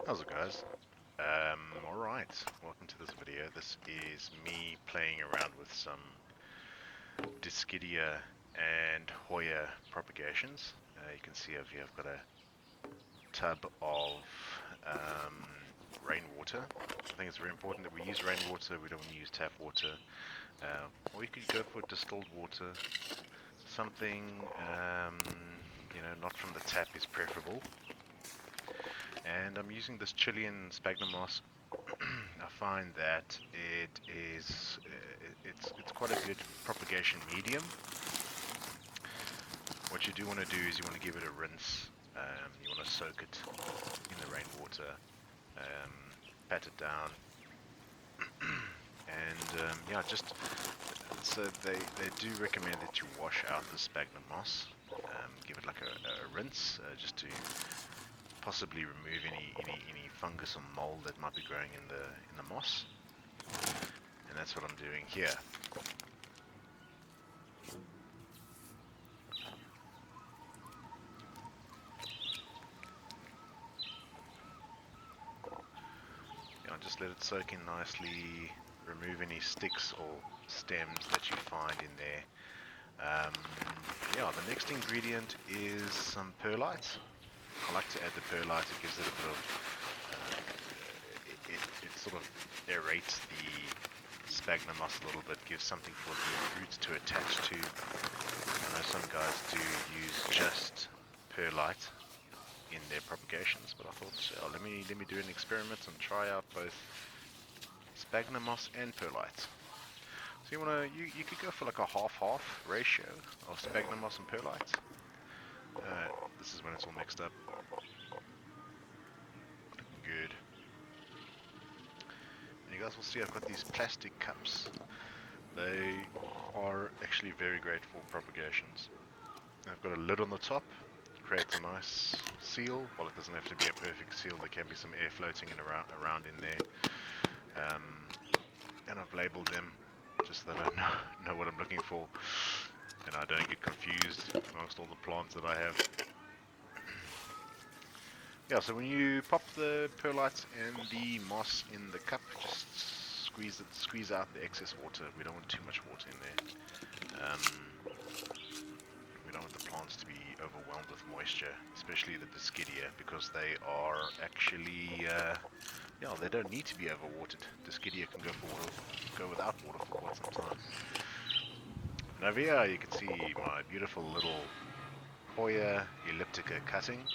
How's it guys? Alright, welcome to this video. This is me playing around with some Dischidia and Hoya propagations. You can see over here I've got a tub of rainwater. I think it's very important that we use rainwater, we don't want to use tap water. Or you could go for distilled water. Something, not from the tap is preferable. And I'm using this Chilean Sphagnum moss. I find that it's quite a good propagation medium. What you do want to do is you want to give it a rinse. You want to soak it in the rainwater, pat it down, and just so they do recommend that you wash out the Sphagnum moss, give it like a rinse, just to possibly remove any fungus or mold that might be growing in the moss, and that's what I'm doing here. Just let it soak in nicely, remove any sticks or stems that you find in there. The next ingredient is some perlite. I like to add the perlite. It gives it a bit of, it sort of aerates the sphagnum moss a little bit, gives something for the roots to attach to. I know some guys do use just perlite in their propagations, but I thought, let me do an experiment and try out both sphagnum moss and perlite. So you could go for like a half-half ratio of sphagnum moss and perlite. This is when it's all mixed up. Looking good. And you guys will see I've got these plastic cups. They are actually very great for propagations. I've got a lid on the top. Creates a nice seal. Well, it doesn't have to be a perfect seal. There can be some air floating around in there. And I've labeled them just so that I know what I'm looking for, and I don't get confused amongst all the plants that I have. So when you pop the perlite and the moss in the cup, just squeeze out the excess water. We don't want too much water in there. We don't want the plants to be overwhelmed with moisture, especially the Dischidia, because they are actually, they don't need to be overwatered. Dischidia can go without water for quite some time. And over here you can see my beautiful little Hoya Elliptica cutting.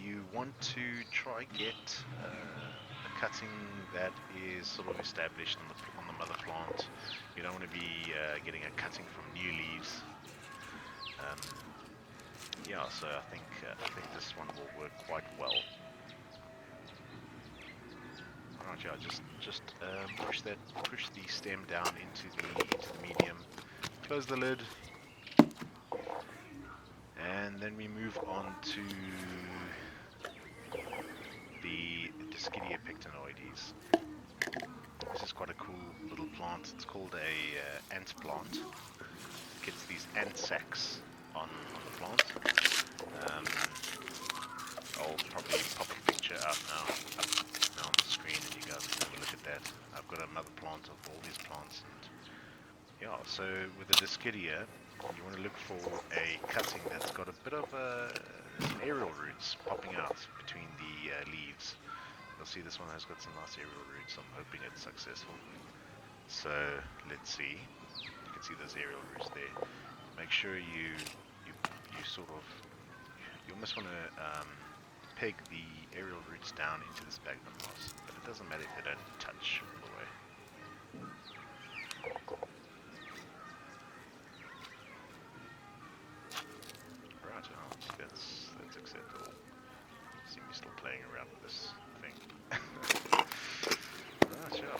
You want to try get a cutting that is sort of established on the mother plant. You don't want to be getting a cutting from new leaves. So I think this one will work quite well. Right, just push the stem down into the medium. Close the lid, and then we move on to the Dischidia Pectinoides. This is quite a cool little plant. It's called a ant plant. It gets these ant sacs on the plant. I'll probably pop a picture out now on the screen, and you guys can have a look at that. I've got another plant of all these plants, and so with the Dischidia, you want to look for a cutting that's got a bit of some aerial roots popping out between the leaves. You'll see this one has got some nice aerial roots. I'm hoping it's successful. So let's see. You can see those aerial roots there. Make sure you almost want to peg the aerial roots down into the sphagnum moss, but it doesn't matter if they don't touch all the way. Right, that's acceptable. See me still playing around with this thing. Right, sure.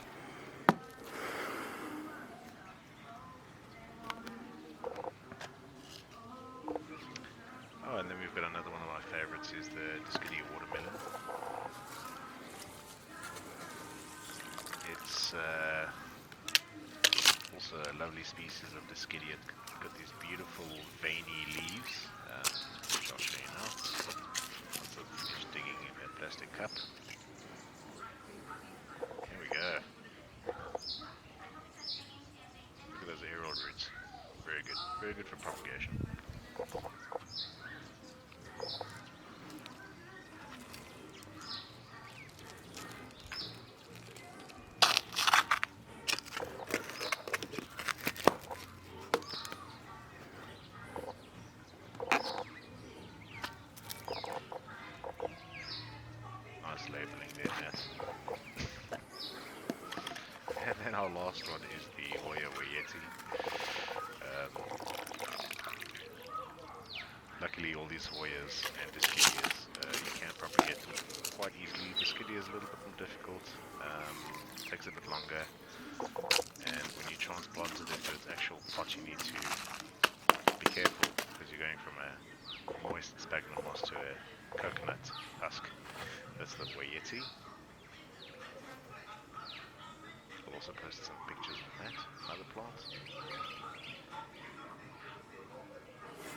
Oh, and then we've got another one of my favorites, is the Dischidia watermelon. It's also a lovely species of Dischidia. It's got these beautiful veiny leaves, which I'll show you now. Once I've finished digging in that plastic plastic cup. Here we go. Look at those aerial roots. Very good. Very good for propagation. Nice labeling there, Nat. And then our last one is the Hoya Wayetti. Luckily all these Hoyas and Dischidias, you can propagate them quite easily. Dischidia is a little bit more difficult, takes a bit longer, and when you transplant it into its actual pot you need to be careful because you're going from a moist sphagnum moss to a coconut husk. That's the Wayetti. I'll also post some pictures of that, another plant.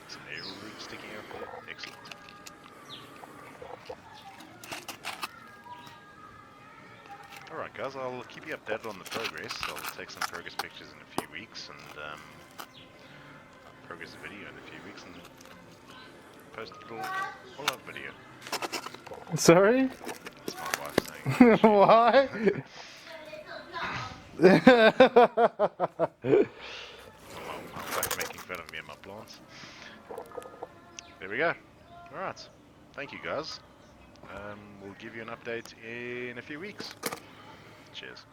Some aerial roots sticking out there. Excellent. Alright guys, I'll keep you updated on the progress. I'll take some progress pictures in a few weeks and progress video in a few weeks and post a little follow-up video. Sorry? That's my wife saying. Why? My wife making fun of me and my plants. There we go. Alright. Thank you guys. We'll give you an update in a few weeks. Cheers.